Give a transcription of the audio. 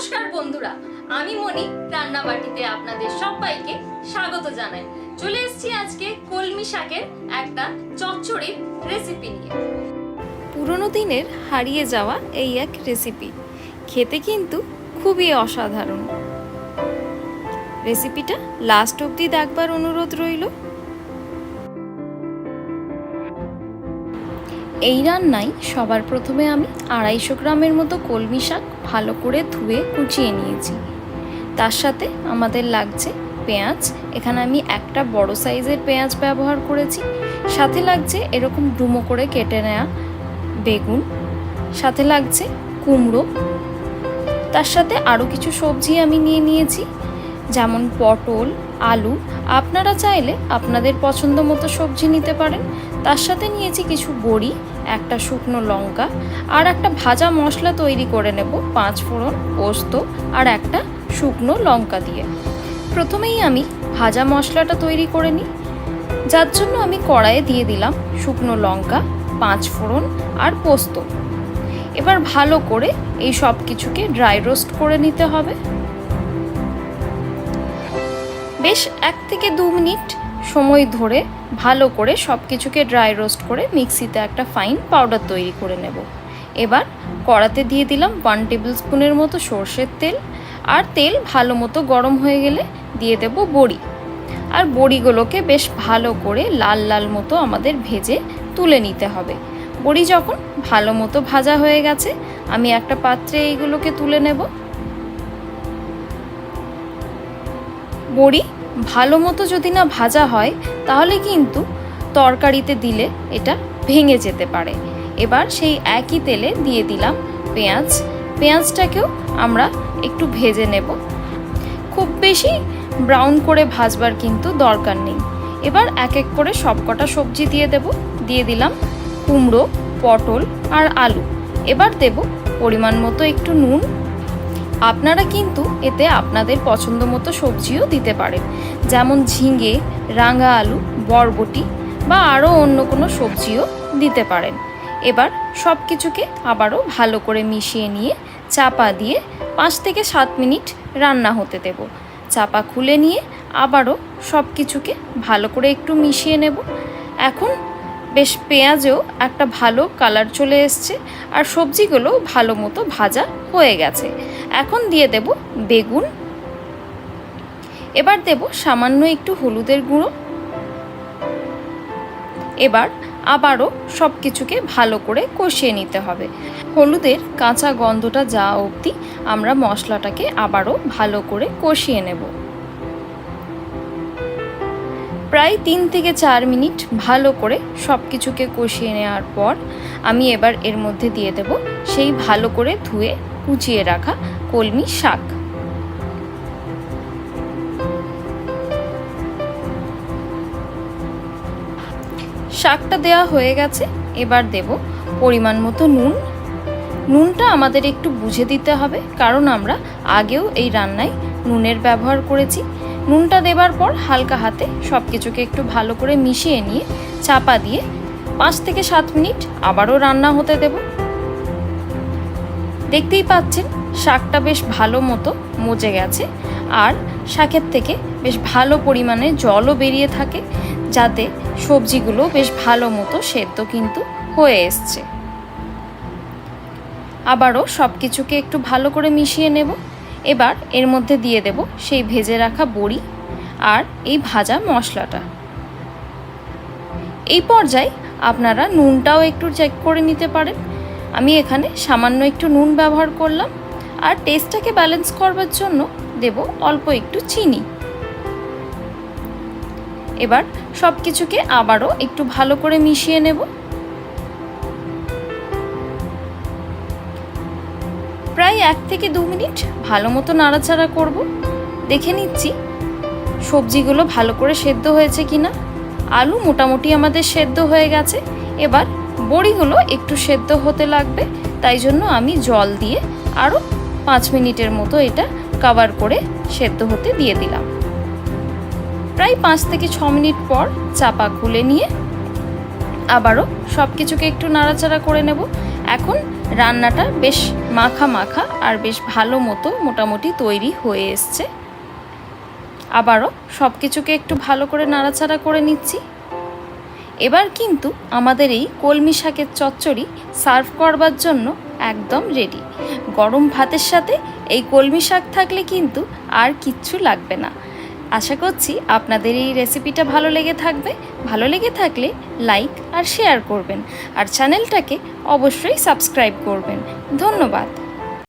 নমস্কার বন্ধুরা, আমি মনি রান্নাবাটিতে আপনাদের সবাইকে স্বাগত জানাই। চলে এসেছি আজকে কলমি শাকের একটা চচ্চড়ির রেসিপি নিয়ে। পুরনো দিনের হারিয়ে যাওয়া এই এক রেসিপি, খেতে কিন্তু খুবই অসাধারণ। রেসিপিটা লাস্ট অবধি দেখবার অনুরোধ রইল। এই রান্নায় সবার প্রথমে আমি 250 গ্রামের মতো কলমি শাক ভালো করে ধুয়ে কুচিয়ে নিয়েছি। তার সাথে আমাদের লাগছে পেঁয়াজ, এখানে আমি একটা বড় সাইজের পেঁয়াজ ব্যবহার করেছি। সাথে লাগছে এরকম ডুমো করে কেটে নেওয়া বেগুন, সাথে লাগছে কুমড়ো, তার সাথে আরও কিছু সবজি আমি নিয়ে নিয়েছি, যেমন পটল, আলু। আপনারা চাইলে আপনাদের পছন্দ মতো সবজি নিতে পারেন। তার সাথে নিয়েছি কিছু বড়ি, একটা শুকনো লঙ্কা, আর একটা ভাজা মশলা তৈরি করে নেব 5 ফোড়ন, পোস্ত আর একটা শুকনো লঙ্কা দিয়ে। প্রথমেই আমি ভাজা মশলাটা তৈরি করে নিই, যার জন্য আমি কড়াইয়ে দিয়ে দিলাম শুকনো লঙ্কা, 5 ফোড়ন আর পোস্ত। এবার ভালো করে এই সব কিছুকে ড্রাই রোস্ট করে নিতে হবে। বেশ 1 থেকে 2 মিনিট সময় ধরে ভালো করে সব কিছুকে ড্রাই রোস্ট করে মিক্সিতে একটা ফাইন পাউডার তৈরি করে নেব। এবার কড়াতে দিয়ে দিলাম 1 টেবিল স্পুনের মতো সর্ষের তেল, আর তেল ভালো মতো গরম হয়ে গেলে দিয়ে দেব বড়ি। আর বড়িগুলোকে বেশ ভালো করে লাল লাল মতো আমাদের ভেজে তুলে নিতে হবে। বড়ি যখন ভালো মতো ভাজা হয়ে গেছে, আমি একটা পাত্রে এইগুলোকে তুলে নেব। বড়ি ভালো মতো যদি না ভাজা হয় তাহলে কিন্তু তরকারিতে দিলে এটা ভেঙে যেতে পারে। এবার সেই একই তেলে দিয়ে দিলাম পেঁয়াজ। পেঁয়াজটাকেও আমরা একটু ভেজে নেব, খুব বেশি ব্রাউন করে ভাজবার কিন্তু দরকার নেই। এবার এক এক করে সবকটা সবজি দিয়ে দেব। দিয়ে দিলাম কুমড়ো, পটল আর আলু। এবার দেব পরিমাণ মতো একটু নুন। আপনারা কিন্তু এতে আপনাদের পছন্দ মতো সবজিও দিতে পারেন, যেমন ঝিঙে, রাঙা আলু, বরবটি বা আরও অন্য কোনো সবজিও দিতে পারেন। এবার সব কিছুকে আবারও ভালো করে মিশিয়ে নিয়ে চাপা দিয়ে 5 থেকে 7 মিনিট রান্না হতে দেব। চাপা খুলে নিয়ে আবারও সব কিছুকে ভালো করে একটু মিশিয়ে নেব। এখন বেশ পেঁয়াজেও একটা ভালো কালার চলে এসছে, আর সবজিগুলো ভালো মতো ভাজা হয়ে গেছে। এখন দিয়ে দেব বেগুন। এবার দেব সামান্য একটু হলুদের গুঁড়ো। এবার আবারও সব কিছুকে ভালো করে কষিয়ে নিতে হবে। হলুদের কাঁচা গন্ধটা যাওয়া অবধি আমরা মশলাটাকে আবারও ভালো করে কষিয়ে নেব। প্রায় 3 থেকে 4 মিনিট ভালো করে সব কিছুকে কষিয়ে নেওয়ার পর আমি এবার এর মধ্যে দিয়ে দেব সেই ভালো করে ধুয়ে কুচিয়ে রাখা কলমি শাক। শাকটা দেওয়া হয়ে গেছে। এবার দেব পরিমাণ মতো নুন। নুনটা আমাদের একটু বুঝে দিতে হবে, কারণ আমরা আগেও এই রান্নায় নুনের ব্যবহার করেছি। নুনটা দেবার পর হালকা হাতে সব কিছুকে একটু ভালো করে মিশিয়ে নিয়ে চাপা দিয়ে 5 থেকে 7 মিনিট আবারও রান্না হতে দেব। দেখতেই পাচ্ছেন শাকটা বেশ ভালো মতো মজে গেছে, আর শাকের থেকে বেশ ভালো পরিমাণে জলও বেরিয়ে থাকে, যাতে সবজিগুলো বেশ ভালো মতো সেদ্ধ কিন্তু হয়ে এসছে। আবারও সব কিছুকে একটু ভালো করে মিশিয়ে নেব। এবার এর মধ্যে দিয়ে দেব সেই ভেজে রাখা বড়ি আর এই ভাজা মশলাটা। এই পর্যায়ে আপনারা নুনটাও একটু চেক করে নিতে পারেন। আমি এখানে সামান্য একটু নুন ব্যবহার করলাম, আর টেস্টটাকে ব্যালেন্স করবার জন্য দেব অল্প একটু চিনি। এবার সব কিছুকে আবারও একটু ভালো করে মিশিয়ে নেব। প্রায় 1 থেকে 2 মিনিট ভালো মতো নাড়াচাড়া করব। দেখে নিচ্ছি সবজিগুলো ভালো করে সেদ্ধ হয়েছে কিনা। আলু মোটামুটি আমাদের সেদ্ধ হয়ে গেছে। এবার বড়িগুলো একটু সেদ্ধ হতে লাগবে, তাই জন্য আমি জল দিয়ে আরও 5 মিনিটের মতো এটা কভার করে সেদ্ধ হতে দিয়ে দিলাম। প্রায় 5 থেকে 6 মিনিট পর চাপা খুলে নিয়ে আবারও সব কিছুকে একটু নাড়াচাড়া করে নেব। এখন রান্নাটা বেশ মাখা মাখা আর বেশ ভালো মতো মোটামুটি তৈরি হয়ে এসছে। আবারও সব কিছুকে একটু ভালো করে নাড়াচাড়া করে নিচ্ছি। এবার কিন্তু আমাদের এই কলমি শাকের চচ্চড়ি সার্ভ করবার জন্য একদম রেডি। গরম ভাতের সাথে এই কলমি শাক থাকলে কিন্তু আর কিচ্ছু লাগবে না। আশা করছি আপনাদের এই রেসিপিটা ভালো লেগে থাকবে। ভালো লেগে থাকলে লাইক আর শেয়ার করবেন, আর চ্যানেলটাকে অবশ্যই সাবস্ক্রাইব করবেন। ধন্যবাদ।